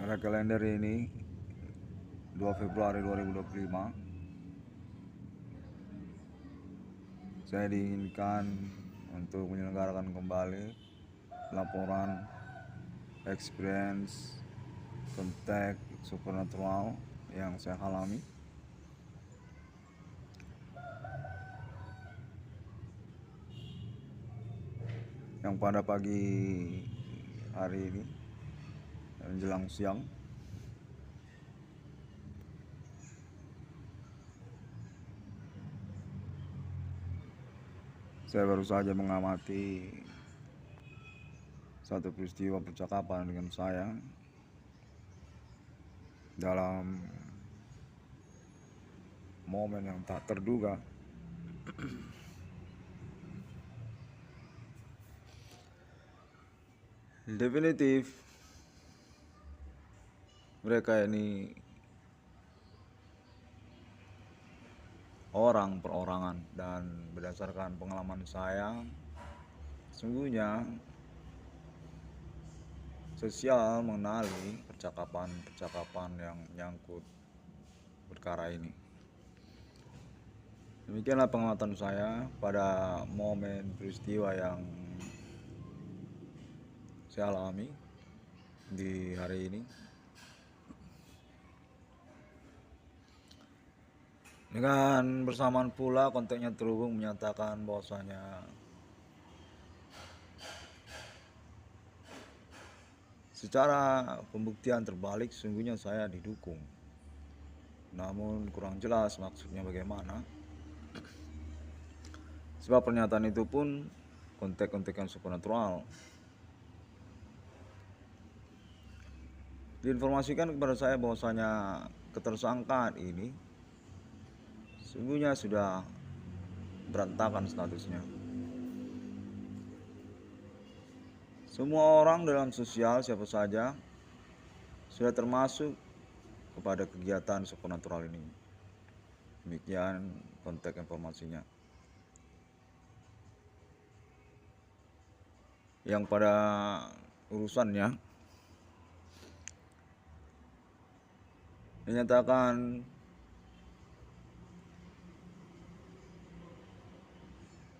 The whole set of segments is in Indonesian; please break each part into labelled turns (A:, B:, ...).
A: Pada kalender ini 2 Februari 2025 saya diinginkan untuk menyelenggarakan kembali laporan experience kontak supernatural yang saya alami. Yang pada pagi hari ini menjelang siang saya baru saja mengamati satu peristiwa percakapan dengan saya dalam momen yang tak terduga. Definitif mereka ini orang perorangan, dan berdasarkan pengalaman saya, sesungguhnya sosial mengenali percakapan yang menyangkut perkara ini. Demikianlah pengamatan saya pada momen peristiwa yang saya alami di hari ini. Dengan bersamaan pula kontaknya terhubung menyatakan bahwasanya secara pembuktian terbalik sesungguhnya saya didukung. Namun kurang jelas maksudnya bagaimana. Sebab pernyataan itu pun kontak-kontak yang supernatural. Diinformasikan kepada saya bahwasanya ketersangkaan ini sesungguhnya sudah berantakan statusnya. Semua orang dalam sosial siapa saja sudah termasuk kepada kegiatan supernatural ini. Demikian konteks informasinya. Yang pada urusannya dinyatakan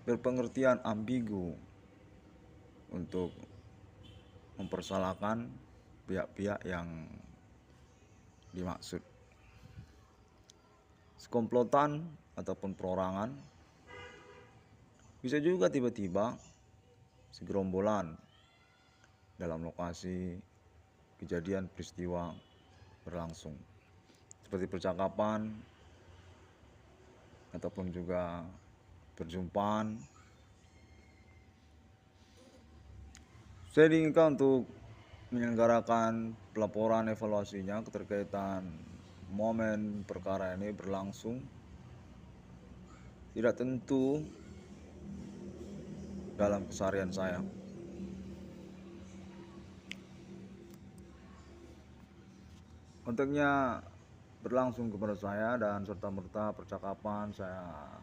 A: berpengertian ambigu untuk mempersalahkan pihak-pihak yang dimaksud. Sekomplotan ataupun perorangan, bisa juga tiba-tiba segerombolan dalam lokasi kejadian peristiwa berlangsung, seperti percakapan ataupun juga perjumpaan. Saya diinginkan untuk menyelenggarakan pelaporan evaluasinya keterkaitan momen perkara ini berlangsung. Tidak tentu dalam keseharian saya. Kontaknya berlangsung kepada saya dan serta-merta percakapan saya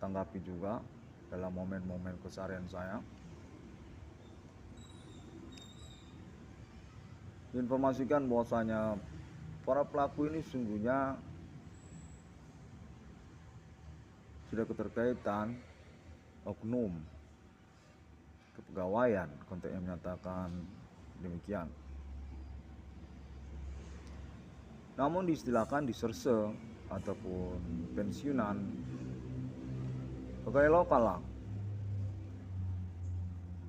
A: tanggapi juga dalam momen-momen keseharian saya. Diinformasikan bahwasanya para pelaku ini sungguhnya sudah keterkaitan oknum kepegawaian, kontaknya menyatakan demikian. Namun diistilahkan diserse ataupun pensiunan pegawai lokal lah,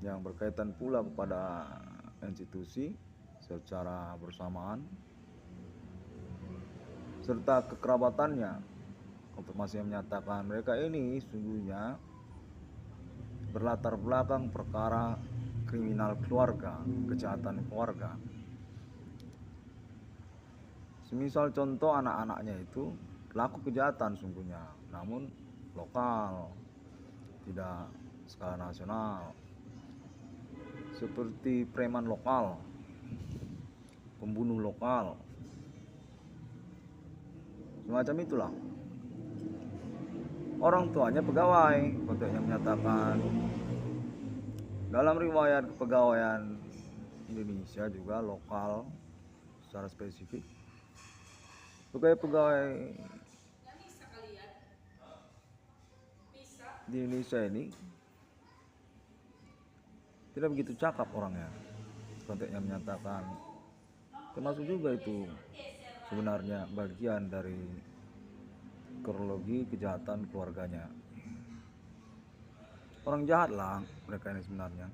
A: yang berkaitan pula kepada institusi secara bersamaan serta kekerabatannya. Informasi yang menyatakan mereka ini sungguhnya berlatar belakang perkara kriminal keluarga, kejahatan keluarga. Semisal contoh anak-anaknya itu pelaku kejahatan sungguhnya, namun lokal, tidak skala nasional, seperti preman lokal, pembunuh lokal, semacam itulah. Orang tuanya pegawai, kontaknya menyatakan dalam riwayat kepegawaian Indonesia juga lokal secara spesifik. Pegawai-pegawai di Indonesia ini tidak begitu cakap orangnya. Konteksnya menyatakan, termasuk juga itu sebenarnya bagian dari kronologi kejahatan keluarganya. Orang jahat lah mereka ini sebenarnya,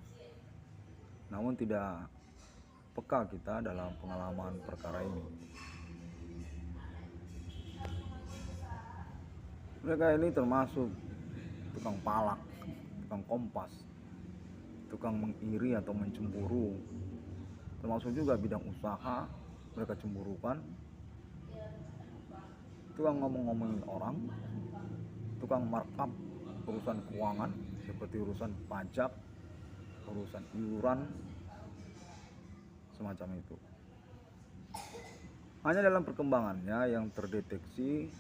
A: namun tidak peka kita dalam pengalaman perkara ini. Mereka ini termasuk tukang palak, tukang kompas, tukang mengiri atau mencemburu, termasuk juga bidang usaha mereka cemburukan, tukang ngomong-ngomongin orang, tukang markup urusan keuangan seperti urusan pajak, urusan iuran, semacam itu. Hanya dalam perkembangannya yang terdeteksi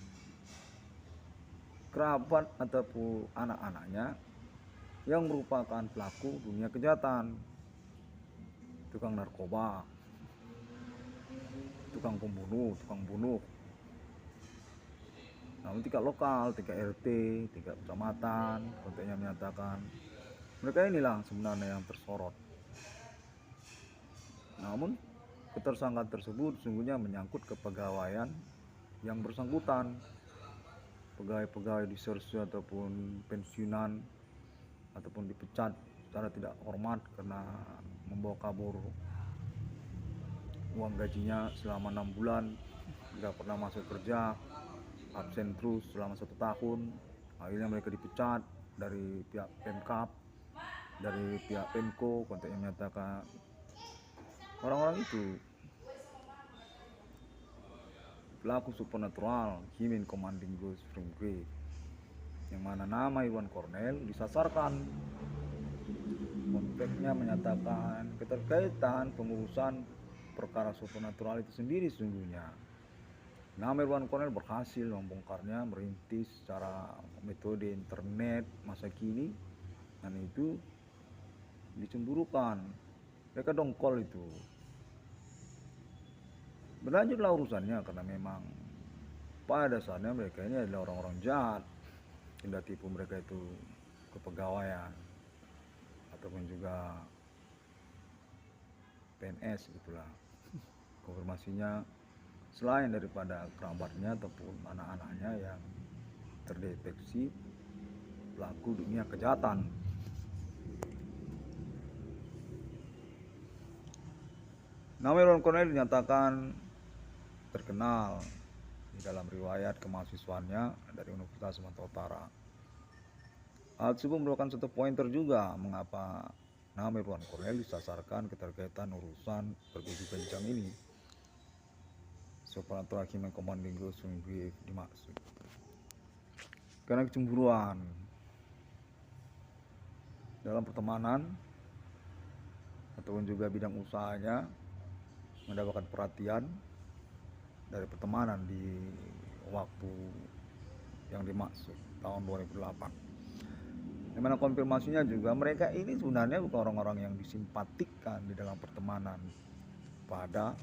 A: kerabat ataupun anak-anaknya yang merupakan pelaku dunia kejahatan, tukang narkoba, tukang pembunuh, tukang bunuh. Namun tingkat lokal, tingkat RT, tingkat kecamatan, konteksnya menyatakan mereka inilah sebenarnya yang tersorot. Namun ketersangkaan tersebut sungguhnya menyangkut kepegawaian yang bersangkutan, pegawai-pegawai disersi ataupun pensiunan ataupun dipecat secara tidak hormat karena membawa kabur uang gajinya selama 6 bulan, tidak pernah masuk kerja, absen terus selama 1 tahun. Akhirnya mereka dipecat dari pihak Pemkap, dari pihak Pemko. Konteksnya menyatakan orang-orang itu pelaku supernatural, Himin Commanding Ghost from Grave, yang mana nama Irwan Cornell disasarkan. Konteksnya menyatakan keterkaitan pengurusan perkara supernatural itu sendiri sesungguhnya. Nama Irwan Cornell berhasil membongkarnya, merintis secara metode internet masa kini, dan itu dicemburukan. Mereka dongkol itu. Berlanjutlah urusannya karena memang pada dasarnya mereka ini adalah orang-orang jahat. Tindak tipu mereka itu kepegawaian ataupun juga PNS gitulah. Konfirmasinya selain daripada kerabatnya ataupun anak-anaknya yang terdeteksi pelaku dunia kejahatan. Nama Irwan Cornell dinyatakan terkenal di dalam riwayat kemahasiswaannya dari Universitas Sumatera Utara. Hal tersebut merupakan satu pointer juga mengapa nama Irwan Cornell disasarkan keterkaitan urusan berbeda kencang ini. Supernatural Human Commanding Ghost from Grave dimaksud karena kecemburuan dalam pertemanan ataupun juga bidang usahanya mendapatkan perhatian dari pertemanan di waktu yang dimaksud tahun 2008. Dimana konfirmasinya juga mereka ini sebenarnya bukan orang-orang yang disimpatikan di dalam pertemanan pada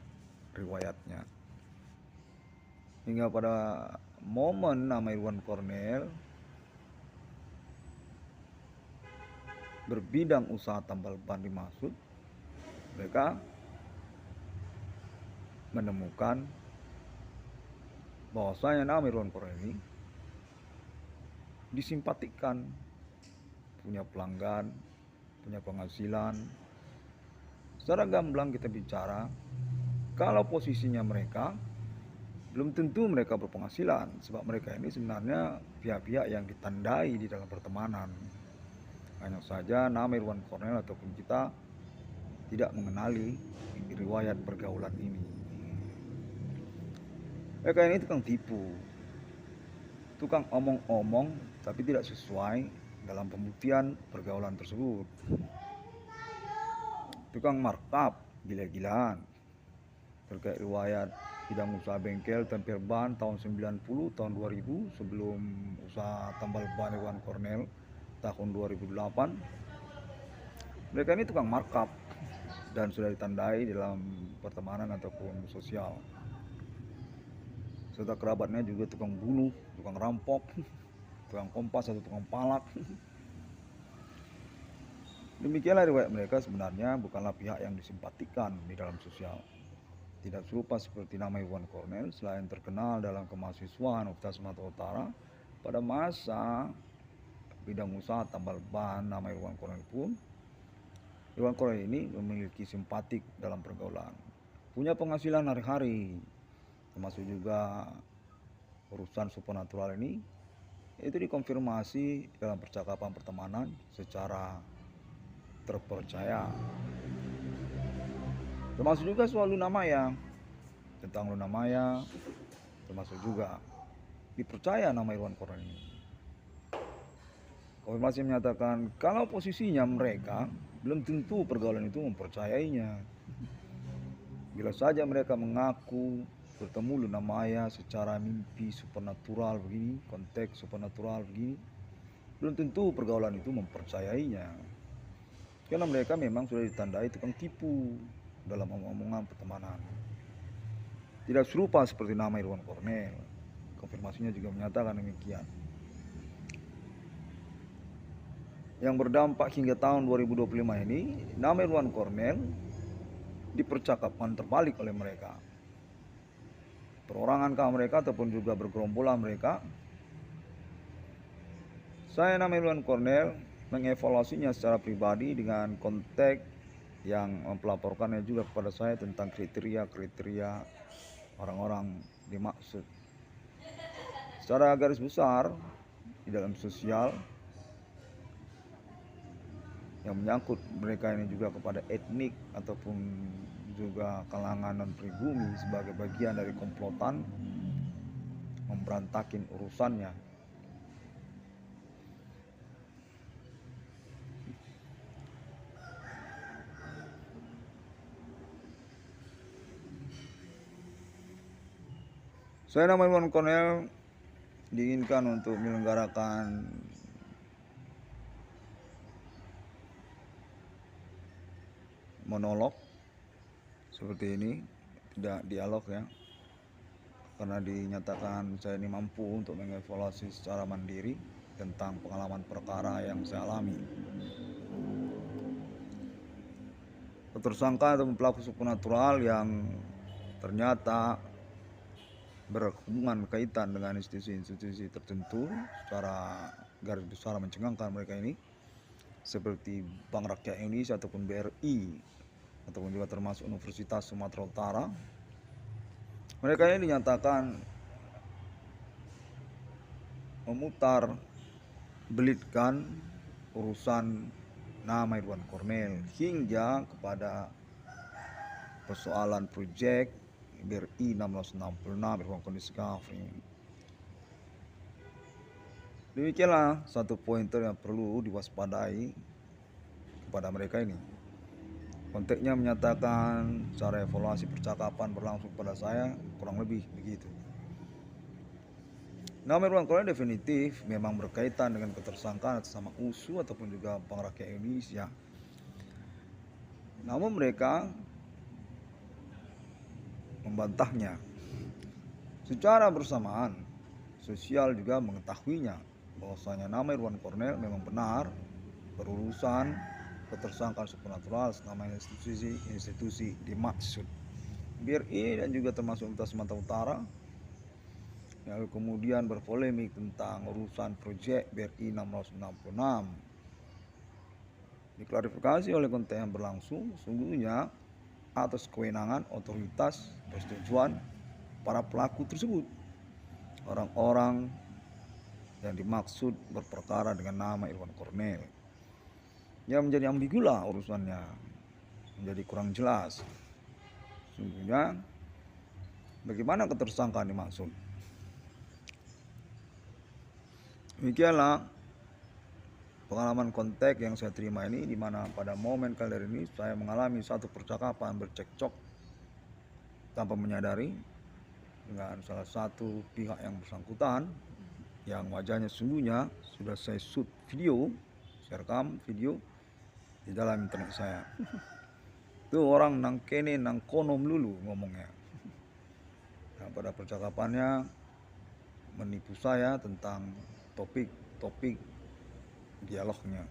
A: riwayatnya. Hingga pada momen nama Irwan Cornell berbidang usaha tambal ban dimaksud, mereka menemukan bahwasanya nama Irwan Cornell ini disimpatikan, punya pelanggan, punya penghasilan. Secara gamblang kita bicara, kalau posisinya mereka belum tentu mereka berpenghasilan, sebab mereka ini sebenarnya pihak-pihak yang ditandai di dalam pertemanan. Hanya saja nama Irwan Cornell ataupun kita tidak mengenali riwayat pergaulan ini. Mereka ini tukang tipu, tukang omong-omong tapi tidak sesuai dalam pembuktian pergaulan tersebut. Tukang markup gila-gilaan terkait riwayat bidang usaha bengkel tempel ban tahun 90, tahun 2000 sebelum usaha tambal ban Irwan Cornell tahun 2008. Mereka ini tukang markup dan sudah ditandai dalam pertemanan ataupun sosial. Serta kerabatnya juga tukang bunuh, tukang rampok, tukang kompas atau tukang palak. Demikianlah riwayat mereka sebenarnya bukanlah pihak yang disimpatikan di dalam sosial. Tidak serupa seperti nama Iwan Cornell, selain terkenal dalam kemahasiswaan Universitas Sumatera Utara, pada masa bidang usaha tambal ban nama Iwan Cornell pun, Iwan Cornell ini memiliki simpatik dalam pergaulan. Punya penghasilan hari-hari, termasuk juga urusan supernatural ini, itu dikonfirmasi dalam percakapan pertemanan secara terpercaya. Termasuk juga soal Luna Maya. Tentang Luna Maya, termasuk juga dipercaya nama Iwan Cornell ini. Konfirmasi menyatakan kalau posisinya mereka belum tentu pergaulan itu mempercayainya. Bila saja mereka mengaku bertemu Luna Maya secara mimpi supernatural begini, konteks supernatural begini, belum tentu pergaulan itu mempercayainya. Karena mereka memang sudah ditandai tukang tipu dalam omong-omongan pertemanan. Tidak serupa seperti nama Iwan Cornell. Konfirmasinya juga menyatakan demikian. Yang berdampak hingga tahun 2025 ini, nama Iwan Cornell dipercakapkan terbalik oleh mereka. Perorangankah mereka ataupun juga bergerombolan mereka? Saya nama Iwan Cornell mengevaluasinya secara pribadi dengan konteks yang mempelaporkannya juga kepada saya tentang kriteria-kriteria orang-orang dimaksud. Secara garis besar di dalam sosial yang menyangkut mereka ini juga kepada etnik ataupun juga kalangan non pribumi sebagai bagian dari komplotan memberantakin urusannya. Saya nama Iwan Cornell diinginkan untuk menyelenggarakan monolog seperti ini, tidak dialog ya, karena dinyatakan saya ini mampu untuk mengevaluasi secara mandiri tentang pengalaman perkara yang saya alami. Tersangka atau pelaku supernatural yang ternyata berhubungan kaitan dengan institusi-institusi tertentu secara garis besar mencengangkan mereka ini, seperti Bank Rakyat Indonesia ataupun BRI ataupun juga termasuk Universitas Sumatera Utara. Mereka ini dinyatakan memutar belitkan urusan nama Iwan Cornell hingga kepada persoalan proyek BRI 1666 beruang discovery. Demikianlah satu pointer yang perlu diwaspadai kepada mereka ini. Konteksnya menyatakan secara evaluasi percakapan berlangsung pada saya kurang lebih begitu. Nama Iwan Cornell definitif memang berkaitan dengan ketersangkaan atas nama USU ataupun juga Bank Rakyat Indonesia. Namun mereka membantahnya. Secara bersamaan, sosial juga mengetahuinya bahwasanya nama Iwan Cornell memang benar berurusan ketersangkaan supernatural nama institusi dimaksud BRI dan juga termasuk Universitas Sumatera Utara. Lalu kemudian berpolemik tentang urusan proyek BRI 1666. Diklarifikasi oleh konteks yang berlangsung, sungguhnya atas kewenangan otoritas persetujuan para pelaku tersebut, orang-orang yang dimaksud berperkara dengan nama Iwan Cornell. Yang menjadi ambigu lah urusannya, menjadi kurang jelas. Sungguhnya bagaimana ketersangkaan dimaksud? Demikianlah pengalaman konteks yang saya terima ini, di mana pada momen kali ini saya mengalami satu percakapan bercekcok tanpa menyadari dengan salah satu pihak yang bersangkutan, yang wajahnya sungguhnya sudah saya shoot video, saya rekam video di dalam internet saya. Itu orang nang kene nang kono melulu ngomongnya. Nah, pada percakapannya menipu saya tentang topik dialognya.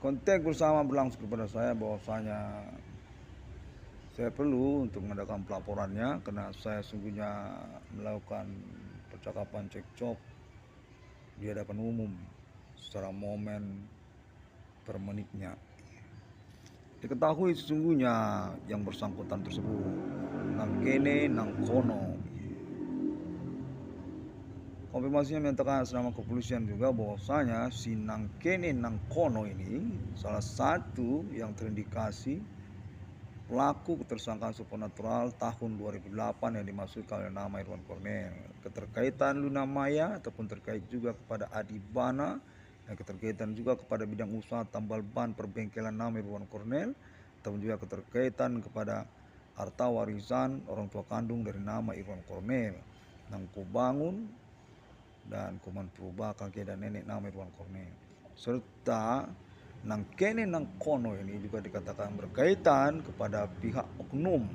A: Konteks bersama berlangsung kepada saya bahwasanya saya perlu untuk mengadakan pelaporannya karena saya sungguhnya melakukan percakapan cekcok di hadapan umum secara momen per menitnya. Diketahui sesungguhnya yang bersangkutan tersebut nang kene nang kono. Konfirmasinya menyatakan selama kepolisian juga bahwasanya si nang kene nang kono ini salah satu yang terindikasi pelaku ketersangkaan supernatural tahun 2008 yang dimaksudkan oleh nama Irwan Cornel. Keterkaitan Luna Maya ataupun terkait juga kepada Adibana dan keterkaitan juga kepada bidang usaha tambal ban perbengkelan nama Irwan Cornel, ataupun juga keterkaitan kepada harta warisan orang tua kandung dari nama Irwan Cornel, nang kubangun dan kuman purba kakek dan nenek nama Irwan Cornel, serta nang kene nang kono ini juga dikatakan berkaitan kepada pihak oknum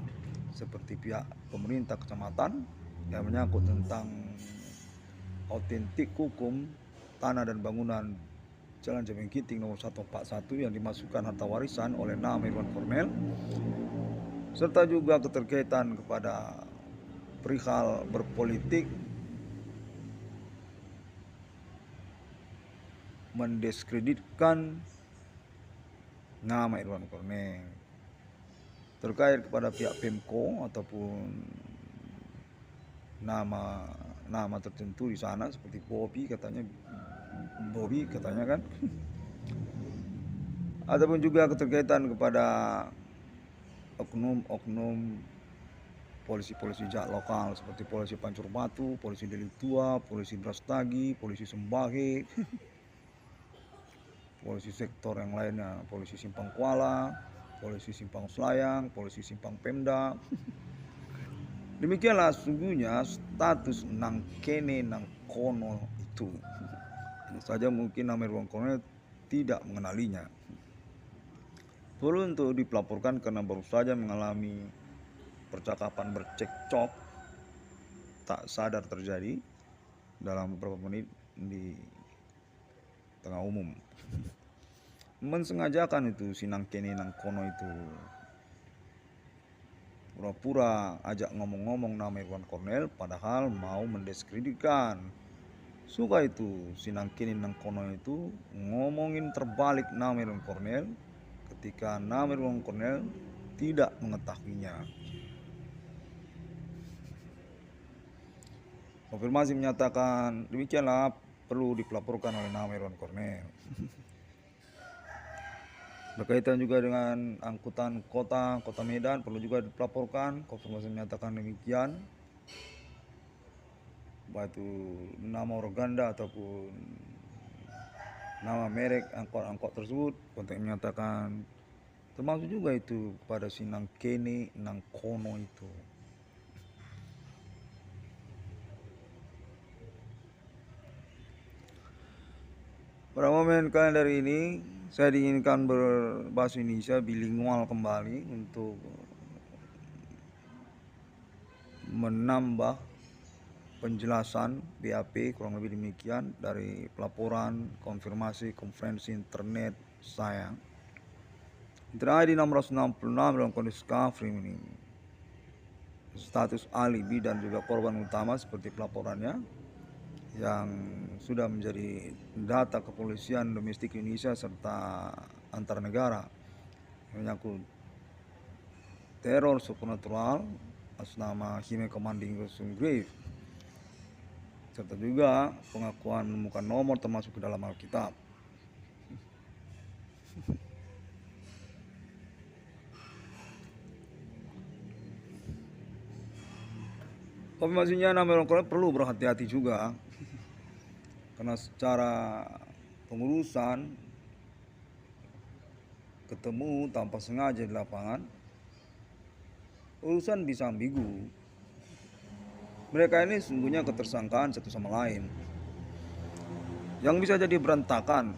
A: seperti pihak pemerintah kecamatan yang menyangkut tentang autentik hukum tanah dan bangunan Jalan Jabengkiting nomor 141 yang dimasukkan harta warisan oleh nama Irwan Cornel, serta juga keterkaitan kepada perihal berpolitik mendiskreditkan nama Irwan Cornel terkait kepada pihak Pemko ataupun nama tertentu di sana seperti Bobby katanya kan ataupun juga keterkaitan kepada oknum polisi-polisi jahat lokal seperti polisi Pancur Batu, polisi Deli Tua, polisi Brastagi, polisi Sembahe, polisi sektor yang lainnya, polisi Simpang Kuala, polisi Simpang Selayang, polisi Simpang Pemda. Demikianlah sungguhnya status nang kene nang kono itu. Ini saja mungkin nama Irwan Cornel tidak mengenalinya. Perlu untuk dipelaporkan karena baru saja mengalami percakapan bercekcok tak sadar terjadi dalam beberapa menit di tengah umum. Mensengajakan itu si nang kene nang kono itu pura-pura ajak ngomong-ngomong nama Irwan Cornel padahal mau mendiskreditkan. Suka itu si nang kene nang kono itu ngomongin terbalik nama Irwan Cornel ketika nama Irwan Cornel tidak mengetahuinya. Konfirmasi menyatakan demikianlah perlu dipelaporkan oleh nama Irwan Cornel. Berkaitan juga dengan angkutan kota Medan perlu juga dipelaporkan. Konfirmasi menyatakan demikian, baik itu nama organda ataupun nama merek angkot tersebut. Konteks menyatakan termasuk juga itu kepada si nang kene nang kono itu. Pada momen kalender ini saya diinginkan berbahasa Indonesia bilingual kembali untuk menambah penjelasan BAP kurang lebih demikian dari pelaporan konfirmasi konferensi internet saya. Internet ID 666 dalam kondisi cover ini status alibi dan juga korban utama seperti pelaporannya yang sudah menjadi data kepolisian domestik Indonesia serta antar negara menyangkut teror supernatural atas nama Hime Commanding Gosung Grave, serta juga pengakuan menemukan nomor termasuk ke dalam Alkitab. Konfirmasinya nama Irwan Cornel perlu berhati-hati juga karena secara pengurusan ketemu tanpa sengaja di lapangan urusan bisa ambigu. Mereka ini sungguhnya ketersangkaan satu sama lain yang bisa jadi berantakan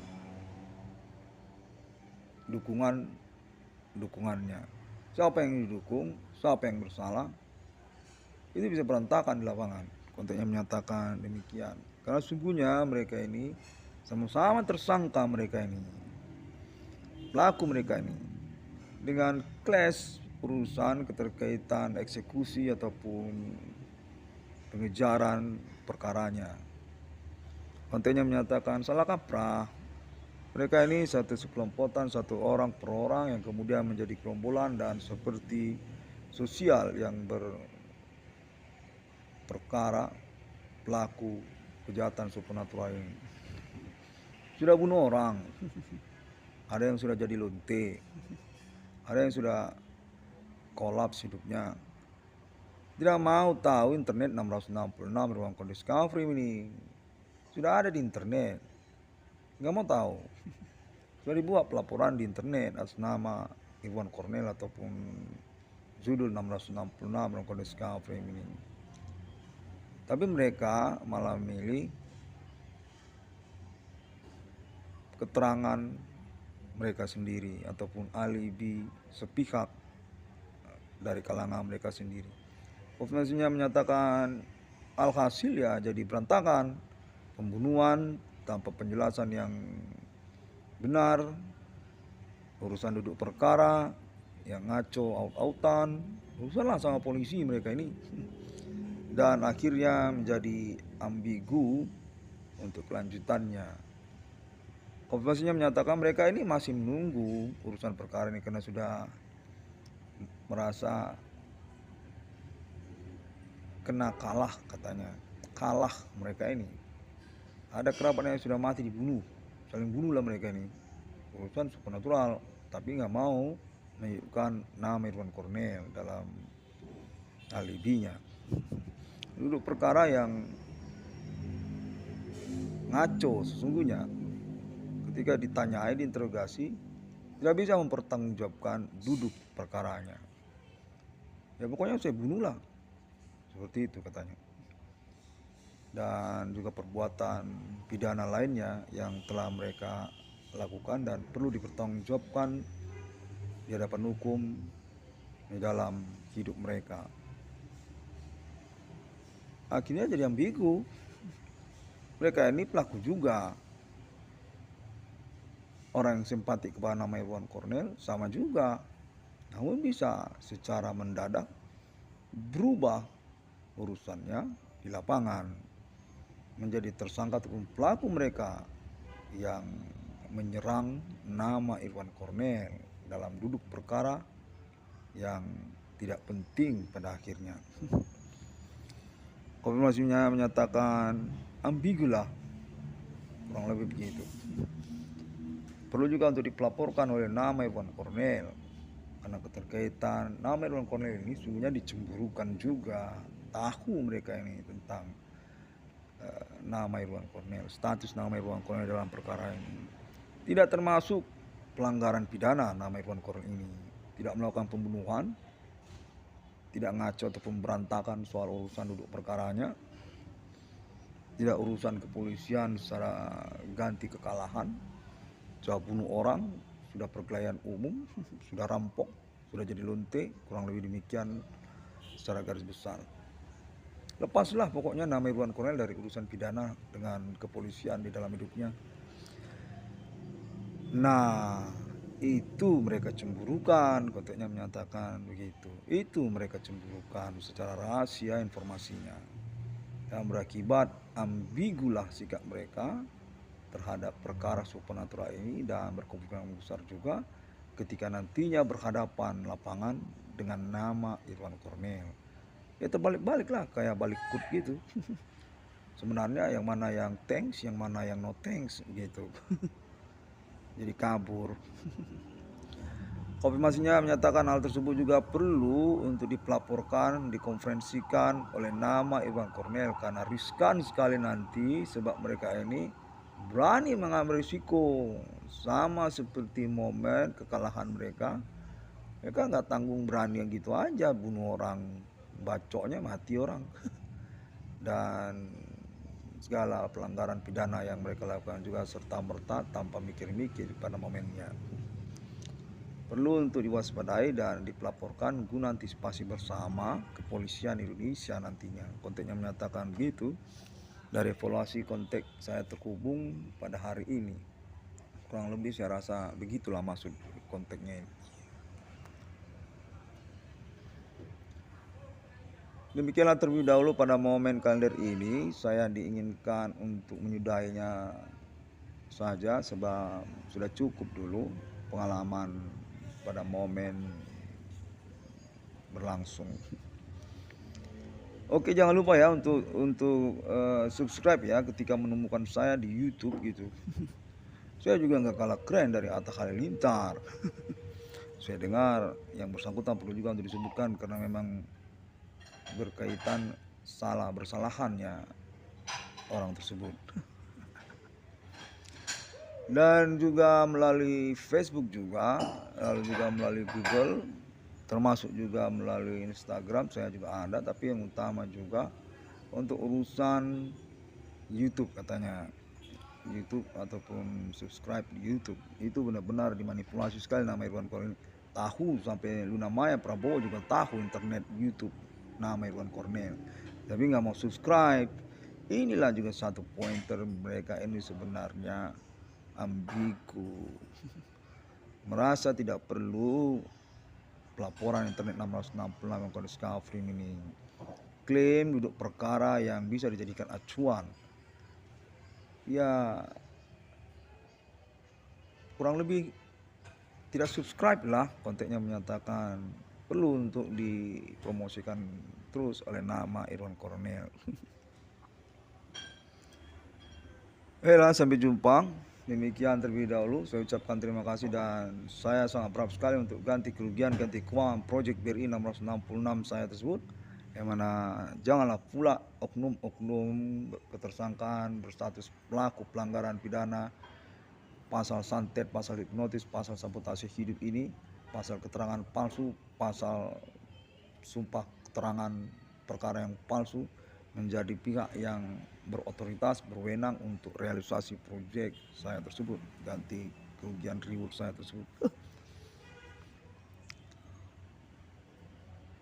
A: dukungannya. Siapa yang didukung, siapa yang bersalah, itu bisa berantakan di lapangan. Konteknya menyatakan demikian. Karena sungguhnya mereka ini sama-sama tersangka, mereka ini pelaku, mereka ini dengan clash urusan keterkaitan eksekusi ataupun pengejaran perkaranya. Kontennya menyatakan salah kaprah. Mereka ini satu sekelompokan, satu orang per orang yang kemudian menjadi gerombolan dan seperti sosial yang berperkara pelaku kejahatan supernatural ini. Sudah bunuh orang, ada yang sudah jadi lonte, ada yang sudah kolaps hidupnya. Tidak mau tahu internet 666 ruang Discovery ini. Sudah ada di internet, nggak mau tahu. Sudah dibuat pelaporan di internet atas nama Irwan Cornel ataupun judul 666 ruang Discovery ini. Tapi mereka malah memilih keterangan mereka sendiri ataupun alibi sepihak dari kalangan mereka sendiri. Konfirmasinya menyatakan alhasil ya jadi berantakan, pembunuhan tanpa penjelasan yang benar, urusan duduk perkara yang ngaco aut-autan, urusanlah sama polisi mereka ini, dan akhirnya menjadi ambigu untuk kelanjutannya. Konfirmasinya menyatakan mereka ini masih menunggu urusan perkara ini karena sudah merasa kena kalah, katanya kalah mereka ini. Ada kerabatnya yang sudah mati dibunuh, saling bunuhlah mereka ini, urusan supernatural, tapi nggak mau menunjukkan nama Irwan Cornel dalam alibinya. Duduk perkara yang ngaco sesungguhnya. Ketika ditanyai, diinterogasi, tidak bisa mempertanggungjawabkan duduk perkaranya. Ya pokoknya saya bunuhlah, seperti itu katanya. Dan juga perbuatan pidana lainnya yang telah mereka lakukan dan perlu dipertanggungjawabkan di hadapan hukum di dalam hidup mereka. Akhirnya jadi ambigu. Mereka ini pelaku juga. Orang yang simpatik kepada nama Irwan Cornel sama juga, namun bisa secara mendadak berubah urusannya di lapangan menjadi tersangka ataupun pelaku mereka yang menyerang nama Irwan Cornel dalam duduk perkara yang tidak penting pada akhirnya. Konfirmasinya menyatakan ambigu lah, kurang lebih begitu. Perlu juga untuk dipelaporkan oleh nama Irwan Cornel, karena keterkaitan nama Irwan Cornel ini sungguhnya dicemburukan juga. Tahu mereka ini tentang nama Irwan Cornel, status nama Irwan Cornel dalam perkara ini. Tidak termasuk pelanggaran pidana nama Irwan Cornel ini. Tidak melakukan pembunuhan, tidak ngaco ataupun berantakan soal urusan duduk perkaranya, tidak urusan kepolisian secara ganti kekalahan, sudah bunuh orang, sudah perkelahian umum, sudah rampok, sudah jadi lonte, kurang lebih demikian secara garis besar. Lepaslah pokoknya nama Irwan Cornel dari urusan pidana dengan kepolisian di dalam hidupnya. Nah, itu mereka cemburukan, konteknya menyatakan begitu. Itu mereka cemburukan secara rahasia informasinya. Dan berakibat ambigulah sikap mereka terhadap perkara supernatural ini dan berkemungkinan besar juga ketika nantinya berhadapan lapangan dengan nama Irwan Cornel. Ya terbalik-balik lah, kayak balik kut gitu. Sebenarnya yang mana yang thanks, yang mana yang no thanks gitu. Jadi kabur. Konfirmasinya menyatakan hal tersebut juga perlu untuk dipelaporkan, dikonferensikan oleh nama Irwan Cornel karena riskan sekali nanti sebab mereka ini berani mengambil risiko, sama seperti momen kekalahan mereka. Mereka nggak tanggung berani yang gitu aja bunuh orang, bacoknya mati orang. Dan segala pelanggaran pidana yang mereka lakukan juga serta merta tanpa mikir-mikir pada momennya. perlu untuk diwaspadai dan dipelaporkan guna antisipasi bersama kepolisian Indonesia nantinya. Konteknya menyatakan begitu. Dari evaluasi konteks saya terhubung pada hari ini, kurang lebih saya rasa begitulah maksud konteksnya ini. Demikianlah terlebih dahulu pada momen kalender ini, saya diinginkan untuk menyudahinya saja sebab sudah cukup dulu pengalaman pada momen berlangsung. Oke, jangan lupa ya untuk subscribe ya ketika menemukan saya di YouTube gitu. Saya juga nggak kalah keren dari Atta Halilintar. Saya dengar yang bersangkutan perlu juga untuk disebutkan karena memang berkaitan bersalahannya orang tersebut. Dan juga melalui Facebook juga, lalu juga melalui Google, termasuk juga melalui Instagram saya juga ada, tapi yang utama juga untuk urusan YouTube katanya. YouTube ataupun subscribe di YouTube itu benar-benar dimanipulasi sekali nama Irwan Cornel. Tahu sampai Luna Maya Prabowo juga tahu internet YouTube nama Irwan Cornel, tapi nggak mau subscribe. Inilah juga satu pointer mereka ini sebenarnya ambigu, merasa tidak perlu pelaporan internet 666 yang kode Skafrin ini, klaim duduk perkara yang bisa dijadikan acuan. Ya kurang lebih tidak subscribe lah, kontennya menyatakan perlu untuk dipromosikan terus oleh nama Irwan Cornel. Sampai jumpa. Demikian terlebih dahulu saya ucapkan terima kasih dan saya sangat berharap sekali untuk ganti kerugian, ganti keuangan proyek BRI 666 saya tersebut, yang mana janganlah pula oknum-oknum ketersangkaan berstatus pelaku pelanggaran pidana, pasal santet, pasal hipnotis, pasal sabotase hidup ini, pasal keterangan palsu, pasal sumpah keterangan perkara yang palsu, menjadi pihak yang berotoritas, berwenang untuk realisasi proyek saya tersebut, ganti kerugian reward saya tersebut.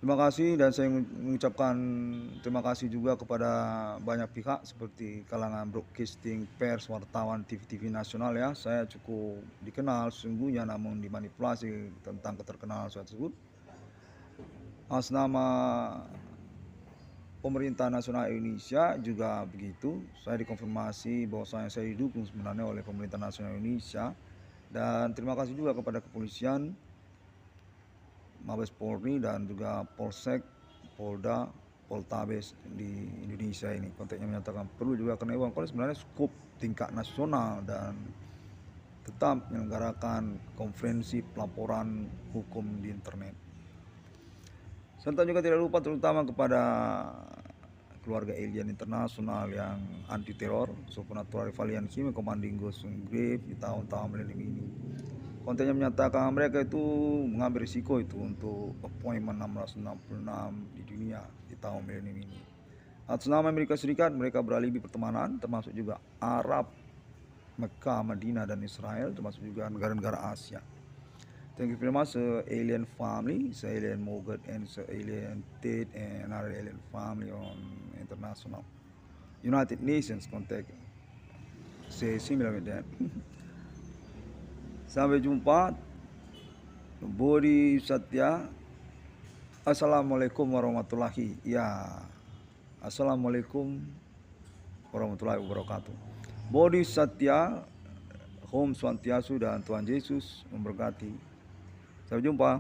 A: Terima kasih, dan saya mengucapkan terima kasih juga kepada banyak pihak seperti kalangan broadcasting, pers, wartawan, TV-TV nasional ya. Saya cukup dikenal sesungguhnya namun dimanipulasi tentang keterkenalan saya tersebut. Atas nama pemerintah nasional Indonesia juga begitu, saya dikonfirmasi bahwa saya didukung sebenarnya oleh pemerintah nasional Indonesia. Dan terima kasih juga kepada kepolisian, Mabes Polri dan juga Polsek, Polda, Poltabes di Indonesia ini. Konteksnya menyatakan perlu juga karena Irwan Cornel sebenarnya skup tingkat nasional dan tetap menyelenggarakan konferensi pelaporan hukum di internet. Serta juga tidak lupa terutama kepada keluarga alien internasional yang anti teror, supernatural alien human commanding ghost grave di tahun-tahun milenium ini. Kontennya menyatakan mereka itu mengambil risiko itu untuk appointment 666 di dunia di tahun milenium ini. Atas nama Amerika Serikat, mereka beralibi pertemanan, termasuk juga Arab, Mekah, Madinah, dan Israel, termasuk juga negara-negara Asia. Thank you very much, alien family, alien Mogat, and alien Tate, and another alien family on international United Nations contact. Say similar with that. Sampai jumpa. Bodhi Satya. Assalamualaikum warahmatullahi. Ya, assalamualaikum warahmatullahi wabarakatuh. Bodhi Satya, Om Swantiastu, dan Tuhan Yesus memberkati. Sampai jumpa.